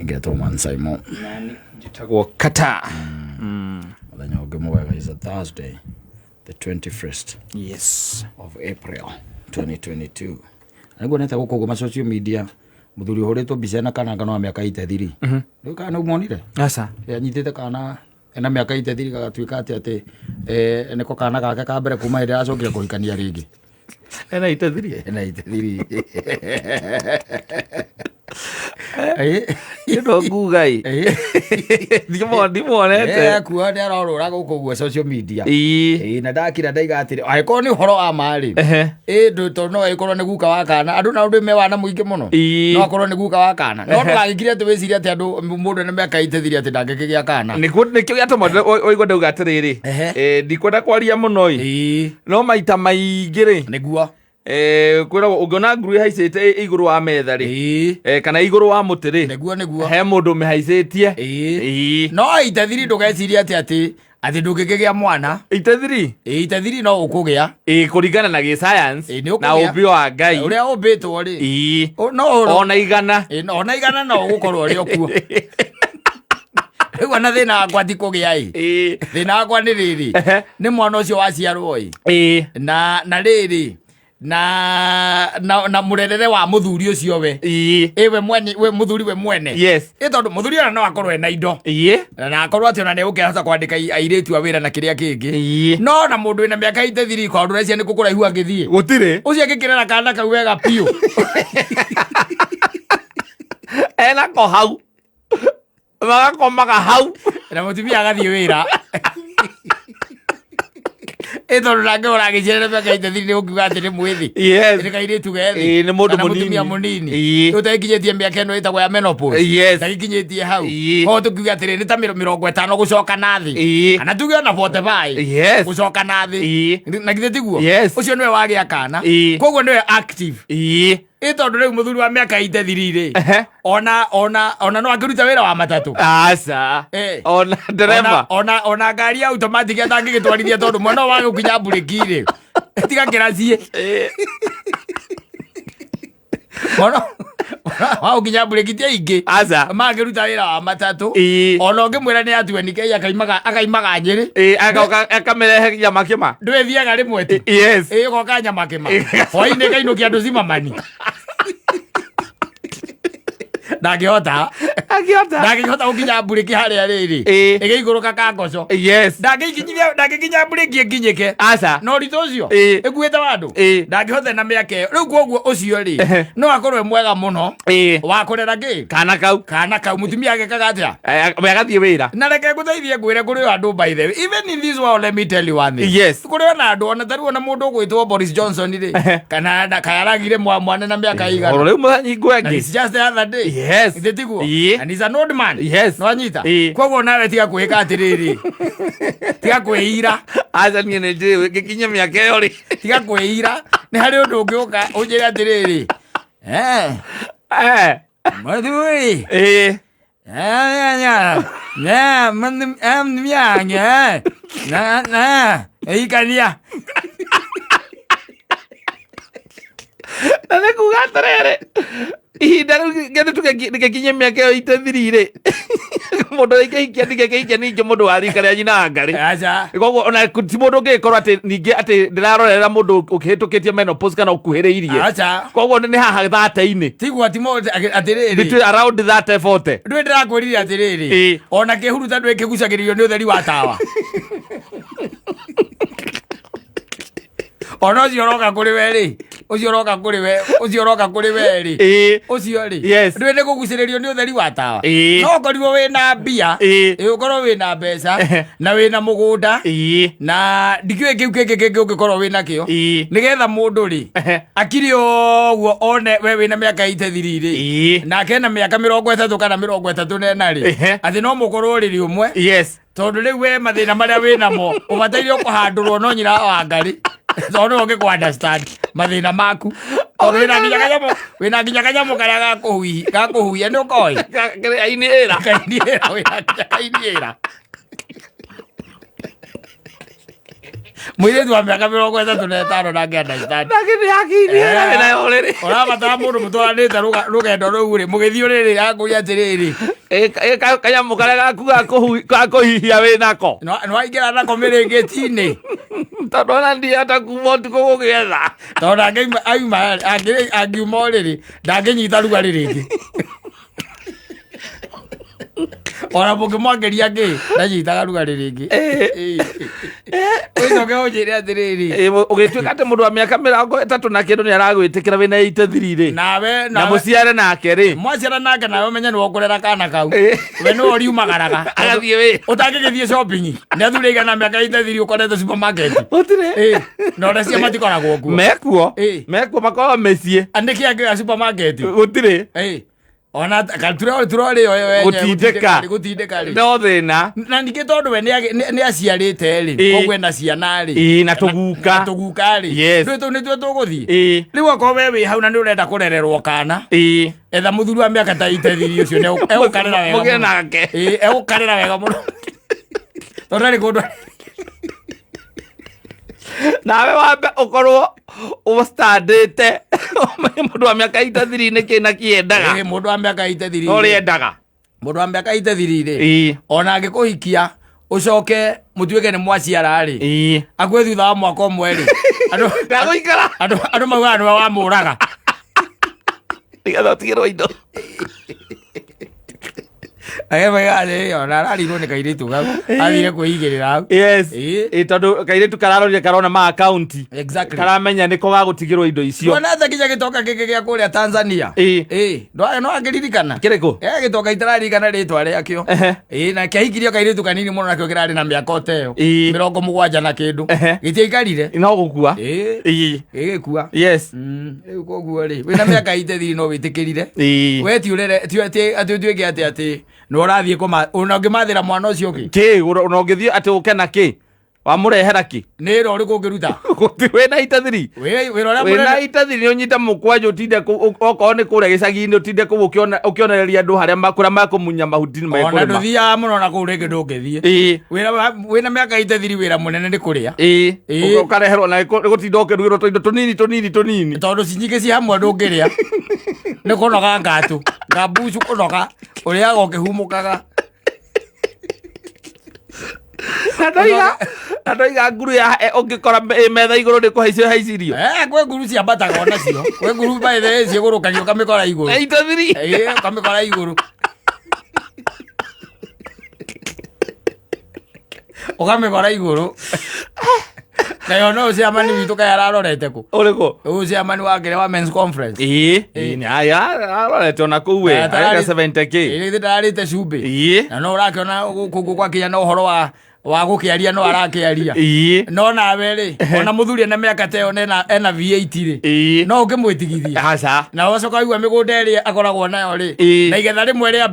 Ngetwo Mansaimo. Nani njitagwo Kata. Muthenya ũngĩ mwega is a Thursday, the 21st of April 2022. Nĩguo neta gũkũ ma social media muthuri ũhũrĩtwo mbica na kana ngano wa mĩaka 83. Rĩu kana ũmonire? Aca. Anyitĩte kana ena mĩaka 83 gagatuĩka atĩ nĩko kana gake ka mbere kuma hĩndĩ acokire kũhikania rĩngĩ. Ena 83. Ena 83. Ino ngugai. Ndimonete. Kuo nĩ arorũra gũkũ guo social media. Na ndakira ndaiga atĩrĩ agĩkorwo nĩ ũhoro wa marĩ. Ndũ no agĩkorwo nĩ guka wa kana. Andũ na ũndũ me wana mũingĩ mũno. No akorwo nĩ guka wa kana. No ndagĩkire atĩ wĩciria atĩ andũ mũndũ nĩ mĩaka 83 atĩ ndangĩkĩgĩa kana. Nĩkĩo gĩatũma oigua ndauga atĩrĩrĩ. Ndikwenda kwaria mũno ĩ. No maita maingĩ-rĩ. Nĩguo. Kwĩragwo ũngĩona nguru ĩhaicĩte igũrũ wa metha rĩ kana igũrũ wa mũtĩ rĩ nĩguo he mũndũ ũmĩhaicĩtie. No 83 ndũgecirie atĩ ndũngĩkĩgĩa mwana. 83 83 no ũkũgĩa kũringana na gĩ-science na ũmbi wa Ngai ũrĩa ũmbĩtwo rĩ ona igana no ũgũkorwo ũrĩ okuo. Rĩu na thĩna wakwa ti kũgĩa ĩ thĩna wakwa nĩ rĩrĩ nĩ mwana ũcio waciarwo ĩ na rĩrĩ na murerere wa muthuri ucio we we mwene we muthuri we mwene tondu muthuri ona no akorwo ena indo na akorwo ati ona ne ukihota kwandika airetu awira na kiria kingi no na mundu ina miaka 83 kwa ndu recia ni kukuraihu agithie gutire ucio agikirera kana kau wega piu ena ko hau magakomaga hau na mutumia agathie wira tondu nake ũragĩciarĩra mĩaka 83 nĩgũkiuga atĩ nĩ mwĩthĩ nĩ kairĩtu gethi nĩ mũndũ mũtumia mũnini ũtakinyĩtie mĩaka ĩno ĩtagwo ya menopause takinyĩtie hau ho tũkiuga atĩrĩ nĩ ta 50 gũcoka na thĩ kana tuge ona 45 gũcoka na thĩ na githĩ tiguo ũcio nĩwe wagĩa kana koguo nĩwe active tondu rĩu mũthuri wa mĩaka 83 ona no akĩruta wĩra wa matatũ aca ona ndereba ona ngari ya automatic atangĩgĩtwarithia tondũ mwana wa gũkinya mburĩki-rĩ tiga kĩraciĩ mwana wa gũkinya mburĩki ti aingĩ mangĩruta wĩra wa matatũ ona ũngĩmwĩra nĩ atue nĩkei akaimaga Nyĩrĩ akamĩrehe nyama kĩma ndwĩthiaga rĩmwe tu goka nyama kĩma hwaĩ-inĩ kainũkia andũ cimamani ndangĩhota gũkinya mburĩki harĩa rĩrĩ ĩgĩikũrũka kangoco ndangĩkinya mburĩki ĩkinyĩke no ũritũ ũcio ĩkuĩte wandũ ndangĩhota na mĩaka ĩyo rĩu koguo ũcio rĩ no akorwo mwega mũno wa kũrera kĩ kana kau mũtumia agĩkaga atĩa agathiĩ wĩra na reke ngũteithie ngwĩre kũrĩ andũ by the way even in this world let me tell you one thing kũrĩ ona andũ ona tarĩ ona mũndũ ũgwĩtwo Boris Johnson rĩ kana kayaragire mwana na mĩaka igana rĩu mũthenya ingwengĩ it's just the other day tiguo and he's an old man no anyita koguo nawe tiga kwĩka atĩrĩrĩ tiga kwĩira aca niĩ nĩ njĩrĩ gĩkinye mĩaka ĩyo rĩ tiga kwĩira nĩ harĩ ũndũ ũngĩũka ũnjĩre atĩrĩrĩ mũthuri ikania na nĩ kuga atĩrĩrĩ ihinda rĩu gĩthe tũgĩkinye mĩaka ĩyo 83-rĩ mũndũ ũkĩhikia ndigĩkĩhikia ningĩ mũndũ wa rika rĩa nyina wa Ngarĩ koguo ona ti mũndũ ũngĩgĩkorwo atĩ ningĩ atĩ ndĩrarorera mũndũ ũkĩhĩtũkĩtie menopause kana ũkuhĩrĩirie koguo nĩ haha 30-inĩ tiguo ti mũndũ atĩrĩrĩ nĩ around 30-40 ndwĩ ndĩrakwĩrire atĩrĩrĩ ona kĩhuruta ndwĩ kĩgucagĩrĩrio nĩ ũtheri wa tawa ona ũcio ũroka kũrĩ we rĩ ũcio ũroka kũrĩ we rĩ ũcio rĩ ndwĩ nĩ kũgucĩrĩrio nĩ ũtheri wa tawa no ũkorirwo wĩna mbia ũkorwo wĩna mbeca na wĩna mũgũnda na ndikĩũĩ kĩu kĩngĩ ũngĩkorwo wĩna kĩo nĩgetha mũndũ rĩ akiri ũguo one we wĩna mĩaka 83 rĩ nake na mĩaka 30 kana 34 rĩ atĩ no mũkorwo rĩrĩ ũmwe tondũ rĩu we mathĩna marĩa wĩnamo ũbataire kũhandũrwo no nyina wa Ngarĩ tondũ ũngĩ understand mathĩna maku wĩna nginya kanyamũ karĩa gakũhuhia nĩ ũkoĩ kainĩra wĩna kainĩra Mwire tu wa miaka 35 nake understand. Nake ni akiria na yore. Ora batara mundu mutwaranite rugendo ruu ri mugithio riri yakuria atiriri. Kaya mukare gaku hihia we nako. No aingira nako mirengeti-ini. Tondona ndi hata kumoti kugugetha. Tonda angiuma riri ndanginyita rugarĩ rĩngĩ. Ona mũngĩmwangeria ngĩ ndanyitaga rugarĩ rĩngĩ. Ũcoke ũnjĩre atĩrĩrĩ, ũgĩtuĩka atĩ mũndũ wa mĩaka 30 na kĩndũ nĩaragwĩtĩkĩra wĩna 83 rĩ, na mũciare nake rĩ, mwaciara nake nawe ũmenye nĩwe ũkũrera kana kau. We nĩwe ũriumagaraga agathiĩ wĩ ũtangĩgĩthiĩ shopping nĩ athure igana mĩaka 83 ũkorete supermarket. Gũtirĩ na ũrĩa cia matikoragwo kuo mekuo makoragwo mĩciĩ. Andĩki angĩga supermarket gũtirĩ ona turore yo gutindika no thina na ningĩ tondũ we nĩ aciarĩte rĩ koguo ena ciana rĩ na tuguka rĩ nĩtwe tũgũthiĩ rĩu akorwo we wĩ hau na nĩ ũrenda kũrererwo kana etha mũthuri wa mĩaka ta 83 ũcio egũkarĩra wega mũno nake egũkarĩra wega mũno tondũ nĩ kũndũ nawe wambe ũkorwo ũstandĩte mũndũ wa mĩaka 83 nĩkĩ na kĩendaga mũndũ wa mĩaka 83 ũrĩendaga mũndũ wa mĩaka 83 rĩ ona angĩkũhikia ũcoke mũtuĩke nĩ mwaciara rĩ akue thutha wa mwaka ũmwe rĩ andũ maugaga nĩwe wamũraga nĩgetha ũtigĩrwo indo ona ararirwo nĩ kairĩtu gau athire kwĩigĩrĩra hau tondũ kairĩtu kararorire karona ma account karamenya nĩko gagũtigĩrwo indo icio. Ona kinya gĩtoka gĩkĩ gĩa kũrĩa Tanzania no angĩririkana kĩrĩkũ gĩtoka itararirikana rĩtwa rĩakĩo na kĩahikirio kairĩtu kanini mũno nakĩo kĩrarĩ na mĩaka ota ĩyo 70 na kĩndũ gĩtiaikarire no gũkua gĩgĩkua rĩu koguo rĩ wĩna mĩaka 83 no wĩtĩkĩrire we tiũrere atĩ ũtuĩke atĩ no ũrathiĩ ona ũngĩmathĩra mwana ũcio ũngĩ ona ũngĩthiĩ atĩ ũkena kĩ wamũrehera kĩ nĩ ĩro ũrĩkũ ũngĩruta wĩna itathiri wĩna itathiri nĩ ũnyite mũkwanjũ ũtinde okorwo nĩ kũrĩa gĩcagi-inĩ ũtinde kũu ũkĩonereria andũ harĩa kũrĩa makũmunya mahuti ona ndũthiaga mũno na kũu rĩngĩ ndũngĩthiĩ wĩna mĩaka 83 wĩra mũnene nĩ kũrĩa ũkareherwo na gũtinda ũkĩrugĩrwo tũindo tũnini tondũ cinyingĩ ci hamwe ndũngĩrĩa nĩ kũnoga ngatũ ngambucu kũnoga ũrĩaga ũkĩhumũkaga Ndoiga nguru ya ũngĩkora metha igũrũ nĩ kũhaicio haicirio kwĩ nguru ciambataga onacio kwĩ nguru baithe ciĩgũrũkagio ũkamĩkora igũrũ itathiri ũkamĩkora igũrũ ũkamĩkora igũrũ nayo no ũciamani witũ kaĩ ararorete kũ ũrĩkũ ũciamani wakĩrĩa wa men's conference arorete ona kũu we areka 70k ndararĩte cumbĩ na no ũrakĩona gũkũ gwakinya na ũhoro wa gũkĩaria no arakĩaria no nawe rĩ ona mũthuri ena mĩaka ta ĩyo ena V8 rĩ no ũkĩmwĩtigithia na ũgacoka waigua mĩgũnda ĩrĩa akoragwo nayo rĩ na igetha rĩmwe rĩa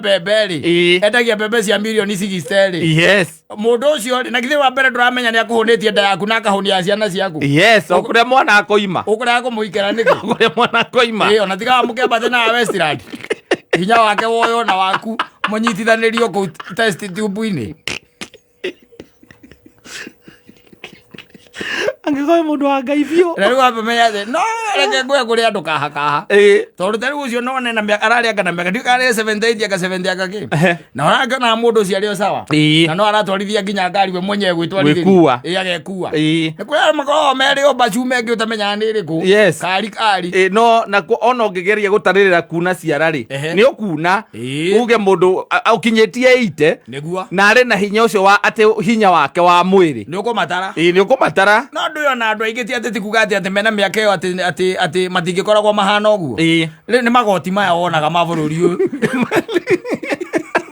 mbembe rĩ endagia mbembe cia mirioni 60 rĩ mũndũ ũcio rĩ na githĩ wa mbere ndũramenya nĩ akũhũnĩtie nda yaku na akahũnia ciana ciaku ũkũrĩa mwana akũima ũkũrĩa kũmũikĩra nĩkĩ ũkũrĩa mwana akũima ona tiga mũkĩambate na Westland hinya wake woyo na waku mũnyitithanĩrio kũu test tube-inĩ angĩkorwo mũndũ wa Ngai biũ na rĩu wamenya atĩ no reke ngwe kũrĩa andũ kaha tondũ ta rĩu ũcio no one ararĩ anga na mĩaka ndikarĩ 78 anga 70 anga kĩ na ũrakĩona mũndũ ũcio arĩ o sawa na no aratwarithia nginya ngari we mwenyewe gwĩtwarithĩria agekua nĩ kũrĩa makoragwo merĩ o bacu mengĩ ũtamenyaga nĩ ĩrĩkũ kari no nakuo ona ũngĩgeria gũtarĩrĩra kuna ciara rĩ nĩ ũkuna uge mũndũ ũkinyĩtie 80 na arĩ na hinya ũcio wa atĩ hinya wake wa mwĩrĩ nĩ ũkũmatara nĩ ũkũmatara no ndũĩ ona andũ aingĩ ti atĩ tikuga atĩ mena mĩaka ĩyo atĩ matingĩkoragwo mahana ũguo nĩ magoti maya wonaga ma bũrũri ũyũ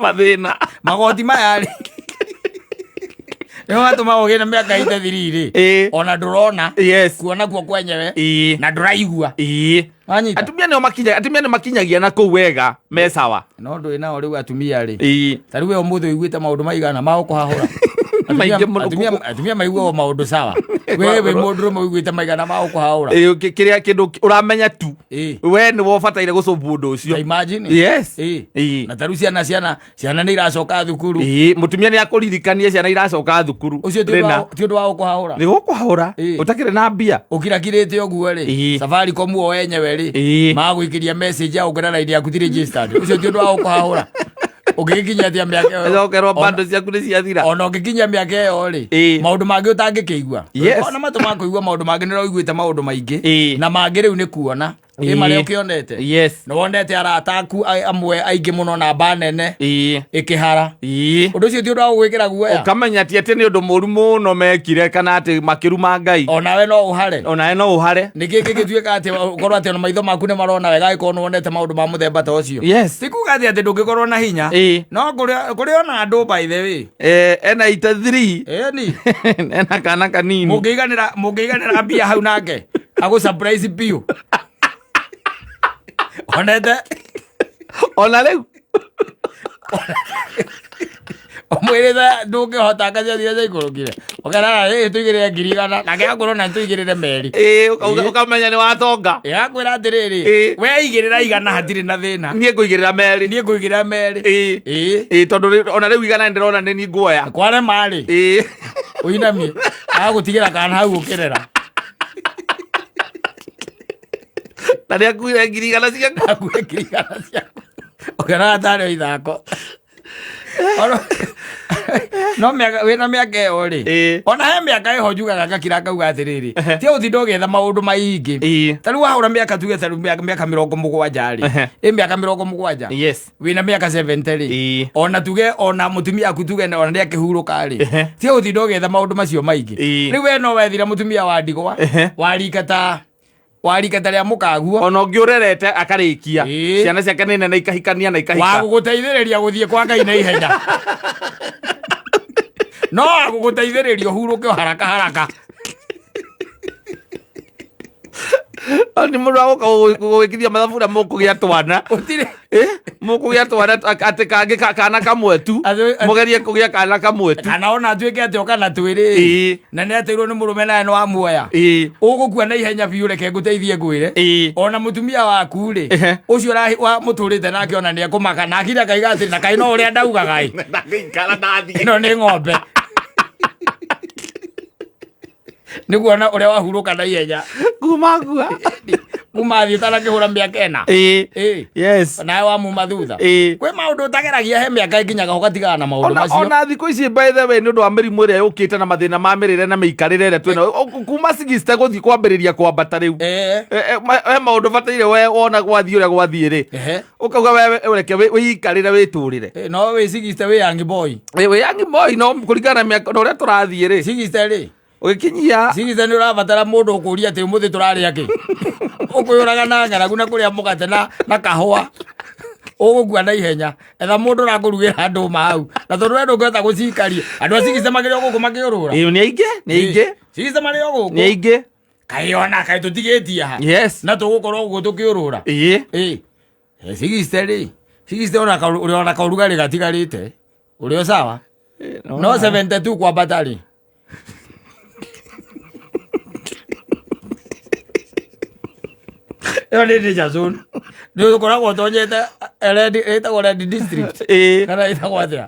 mathĩna magoti maya rĩ nĩo matũma ũgĩe na mĩaka 83 rĩ ona ndũrona kuona kuo kwenyewe na ndũraigua atumia nĩ makinyagia na kũu wega me sawa no ndũĩ nao rĩu atumia rĩ ta rĩu ũmũthĩ ũiguĩte maũndũ maigana ma gũkũhahũra atumia maigua maundu sawa wewe mundu maiguite maigana ma ukuhaura kiria kindu uramenya tu we ni wobataire gucumbu undu ucio imagine yes na taru ciana ni iracoka thukuru mutumia ni akuririkanie ciana iracoka thukuru ucio ti undu wa ukuhaura ni gukuhaura utakire na mbia ukirakirite oguo ri Safaricom o enyewe ri magwikiria message ya ukira line yaku ti registered ucio ti undu wa ukuhaura ugikinya atia miaka yo ukerwo bando ciaku ni ciathira ona ugikinya miaka yo ri maundu mangi utangikigua ona matuma kuigua maundu mangi ni roiguite maundu maingi na mangi riu ni kuona mari ukionete no wonete arata aku amwe aingi muno na banene ikihara undu ucio ti undu wa gwikira guoya ukamenya ati ni undu muru muno mekire kana ati makiruma Ngai onawe no uhare niki gigituika ati korwo ati ona maitho maku ni marona wega iko no wonete maundu ma muthemba ta ucio tikuga ati ndungikorwo na hinya no kuri ona andu by the way ena ita 3 ni ena kana kanini mungiganira mbia hau nake agu surprise piu onete ona riu omwirira ndungihota akacia ikurukire okera tuigirire ngirigana nake akorwo na tuigirire meri ukamenya ni watonga yakwira atiriri we igirira igana hatiri na thina nie nguigirira meri tondu ona riu igana ndirona ni nguoya kware mari uinamie agutigira kana hau ukirera nani akuire ngirigana ciaku okera atari ithako no wina miaka iyo ri ona he miaka iho njugaga ngakira ngauga atiriri ti uthinda ugetha maundu maingi tariu wahura miaka tuge tariu miaka 70 ri miaka 70 wina miaka 70 ri ona tuge ona mutumia aku tuge ona ni akihuruka ri ti uthinda ugetha maundu macio maingi riu we no wethira mutumia wa ndigwa warikata ria mukaguo ona ungiurerete akarikia ciana ciake nene na ikahikania na ikahika waguguteithiriria guthie kwa Ngai na ihenya no aguguteithiriria huruke haraka ani mundu agukiria mathabu na mukugia twana utire mukugia twana ati kangi kana kamwe tu mugerie kugia kana kamwe tu kana ona tuike ati okana twiri na ni atirwo ni murume nae no amuoya ugukua na ihenya biu reke nguteithie ngwire ona mutumia waku ri ucio wa muturite nake ona ni akumaka na akira kaiga ati na kai no uria ndauga gai ngikara nathie no ni ng'ombe niguona uria wahuruka na ihenya kuma thii tarakihura miaka ena nawe wamuma thutha kwi maundu utageragia he miaka inginyaga ugatigana na maundu macio ona thiku ici by the way ni undu wa mirimu iria yukite na mathina ma mirire na miikarire iria twina kuma 60 guthii kwambiriria kwambata riu he maundu bataire we wona gwathii uria gwathii ri ukauga we ureke wiikarire witurire no we 60 we young boy no kuringana na miaka uria turathii ri 60 ri ugikinyia sigiza ni urabatara mundu ukuria ati umuthi turari aki ukuyuraga na ngaragu na kuria mugate na kahua ugukua na ihenya etha mundu urakurugira andu mau na tondu we ndungihota gucikaria andu acigice makiri guku makiurura ni aingi cigice mari guku ni aingi kai ona kai tutigitie ha na tugukorwo guku tukiurura cigice ona kaurugari gatigarite urio sawa no 72 kwa batari yo ni danger zone ni ukoragwo tonyete etagwo Red District kana etagwo atia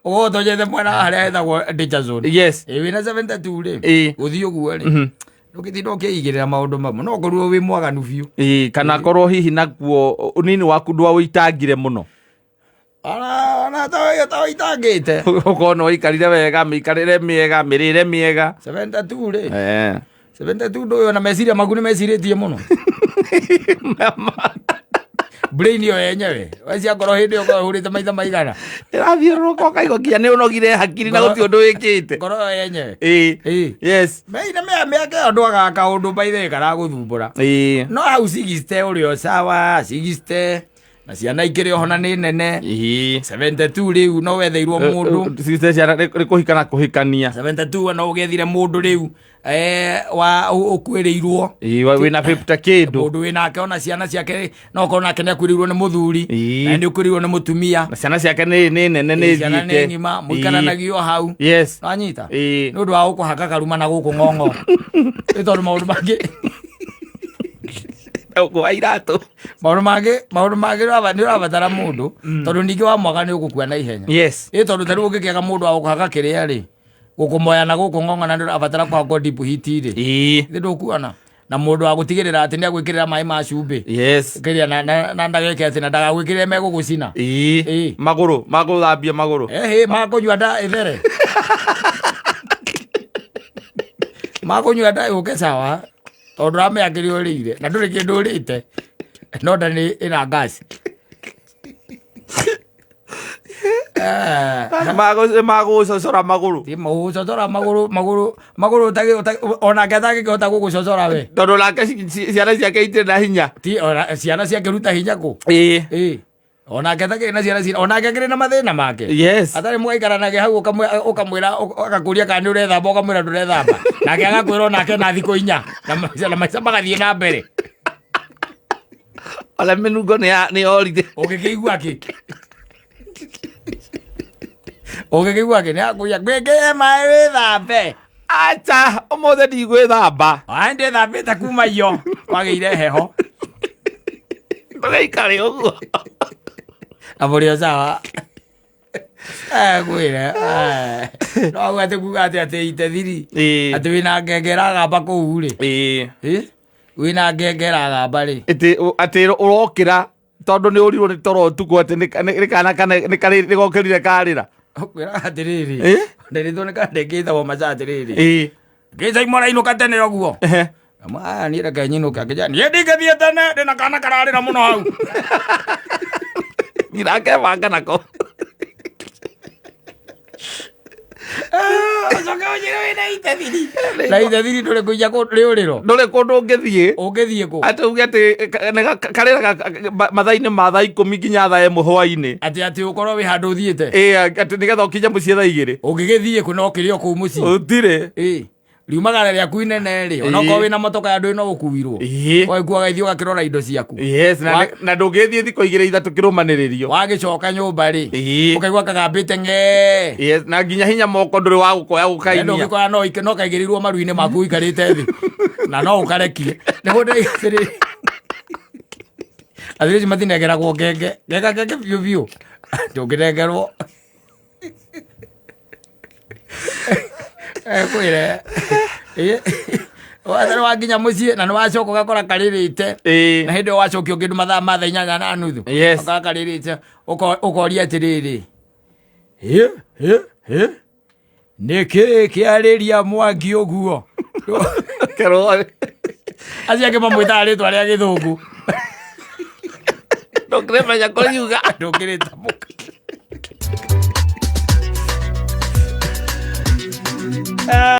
ugo tonyete mwana haria etagwo danger zone wina 72 ri uthii uguo ri ndugitinda ukiigirira maundu mamwe no korwo wi mwaganu biu kana korwo hihi nakuo unini waku ndwa uitangire muno ana tawa itangite ukona uikarire wega mikarire miega mirire miega 72 ri 72 ndoyo na meciria maku ni meciritie muno brain yo yenyewe wacia ngoro hindi yo hurite maitha maigana irathiururuka ukaigo nginya ni unogire hakiri na guti undu wikite ngoro yenyewe meina miaka yo ndwaga kaundu maitha kara guthumbura no hau 60 urio sawa 60 na ciana ikiri ohona ni nene 72 riu no wetheirwo mundu ciana rikuhikana kuhikania 72 no ugethire mundu riu wa ukwirirwo wina 50 kindu mundu winake ona ciana ciake no kona nake akwirirwo ni muthuri na ni ukwirirwo ni mutumia na ciana ciake ni nene ni ciana ni ngima muikananagio hau anyita ni undu wa gukuhaka karuma na guku ng'ong'o itondu maundu mangi kwa iratu maundu mangi ni urabatara mundu tondu ningi wa mwaga ni ugukua na ihenya tondu tari ungikiaga mundu wa gukuhaka kiria ri gukumoya na guku ng'ong'o na ni urabatara kwa deep heat ri ndukuana na mundu wa gutigirira ati ni agwikirira mai ma cumbi kiria na ndageke ati na ndagagwikirire megugucina maguru thambia maguru makunyua nda ithere makunyua nda uke sawa tondu rameakiri urire na nduri kindu urite no nda ni ina gas magococora maguru magococora maguru ona ketha ngihota gugucocora we tondu nake ciana ciake itire na hinya ciana ciake ruta hinya ku ona ketha kina ciana ona kekire na mathina make atari mwaikaranagia hau ukamwira akakuria kana ni urethamba ukamwira ndurethamba nake agakwira onake na thiko inya na maica magathie na mbere ala menungo ni orite ukikigua ki ukikigua ki ni akuya gweke mai withambe acha omothe ndigwithamba ande thambite kuma iyo wageire heho ndugaikare uguo aburio sawa gwire no gwate kuga ati ite thiri ati wina ngengera gamba kuu ri wina ngengera gamba ri ati urokira tondu ni urirwo ni toro tuko ati ni kana ni kari gokirire karira kwira atiriri ndirithwo ni kandekitha wo maca atiriri ngica imora inuka tene oguo ama ni reke nyinuka ngija ni ndingathie tene ndina kana kararira muno hau nirake banga nako na ite thiri nduri kuija riuriro nduri kundu ungithie ku ati uge ati karira mathaini ma thaa 10 nginya thaa 1 hwaini ati ukorwo wi handu uthiite ati nigetha ukinya mucii thaa 2 ungigithie ku no kirio ku mucii utire riumagara riaku inene ri ona ko wina motoka ya ndu no gukuwirwo waiguaga ithio gakirora indo ciaku na ndungithie thiko 2-3 kirumaniririo wagicoka nyumba ri ukaigua kagambite nge na nginya hinya moko nduri wa gukoya gukainia no gikoya no kaigirirwo maruine maku ikarite thi na no ukarekie nigo ndaigatiri athiri mathinegeragwo ngenge biu biu ndungirengerwo kwire wathara waginya mucii na niwacoka ugakora karirite na hindi wacokio ngindu mathaa ma thaa 8 na nuthu ukora karirite ukoria atiriri niki kiariria Mwangi uguo acia kimamwita ritwa ria githungu ndungiremenya kuriuga ndungiritamuka